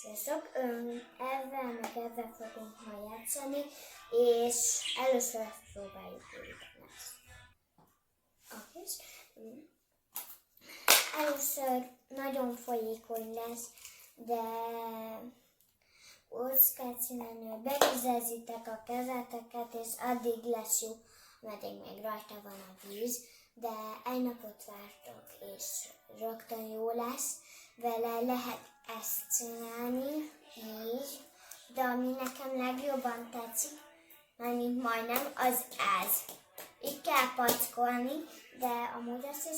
Sziasztok! Ezzel fogunk ma játszani, és először ezt próbáljuk építeni. Először nagyon folyékony lesz, de azt kell csinálni, hogy bevizezitek a kezeteket, és addig lesz jó, ameddig még rajta van a víz, de egy napot vártok, és rögtön jó lesz. Vele lehet ezt csinálni, így, de ami nekem legjobban tetszik, mint majdnem, az ez. Így kell packolni, de amúgy azt is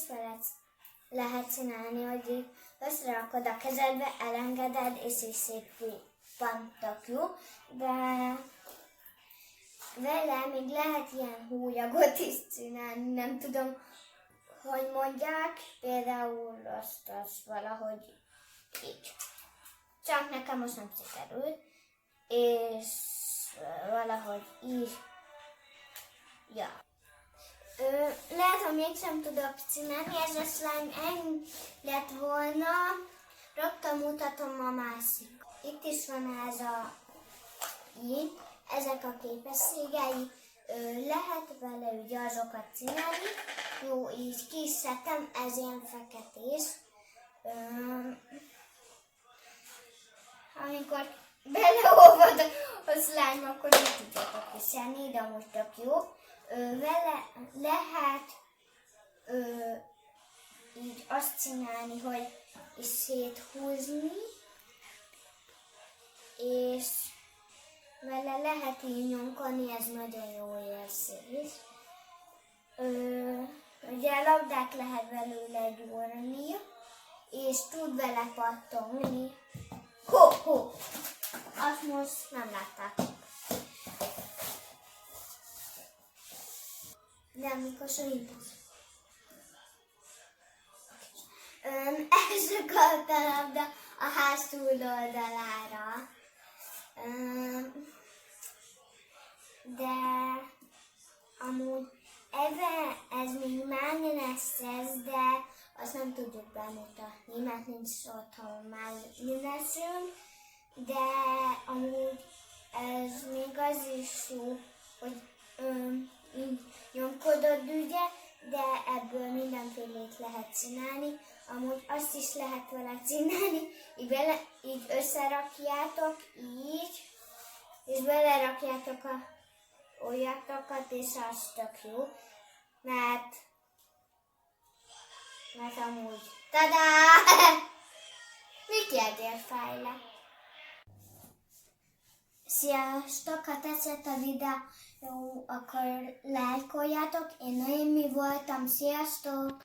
lehet csinálni, hogy így összerakod a kezedbe, elengeded, és így szépen tök jó, de vele még lehet ilyen hólyagot is csinálni, nem tudom, hogy mondják, például azt valahogy így. Csak nekem most nem sikerült, és valahogy így, ja. Lehet, hogy mégsem tudok csinálni, ez a slime ennyi lett volna, rögtön mutatom a másik. Itt is van ez így, ezek a képességei, lehet vele ugye azokat csinálni. Jó, így ki is szedtem, ez ilyen feketés. Amikor beleolvad a slime, akkor így tudjátok viselni, de most tök jó. Vele lehet így azt csinálni, hogy is széthúzni, és vele lehet így nyomkodni, ez nagyon jó érzés. Ugye labdák lehet belőle gyúrni, és tud vele pattogni. Ho! Azt most nem látták. De amikor szorítás. Elsökalt a labda a ház túloldalára. De amúgy ez még mágnesses, de azt nem tudjuk bemutatni, mert nincs otthon mágnesünk, de amúgy ez még az is jó, hogy nyomkodod ugye, de ebből mindenfélét lehet csinálni. Amúgy azt is lehet vele csinálni, így összerakjátok, így, és belerakjátok olyatokat, és az tök jó, mert amúgy, tadá! Mit kérdél fejle? Sziasztok! Ha tetszett a videó, akkor lájkoljátok. Én Noémi voltam. Sziasztok!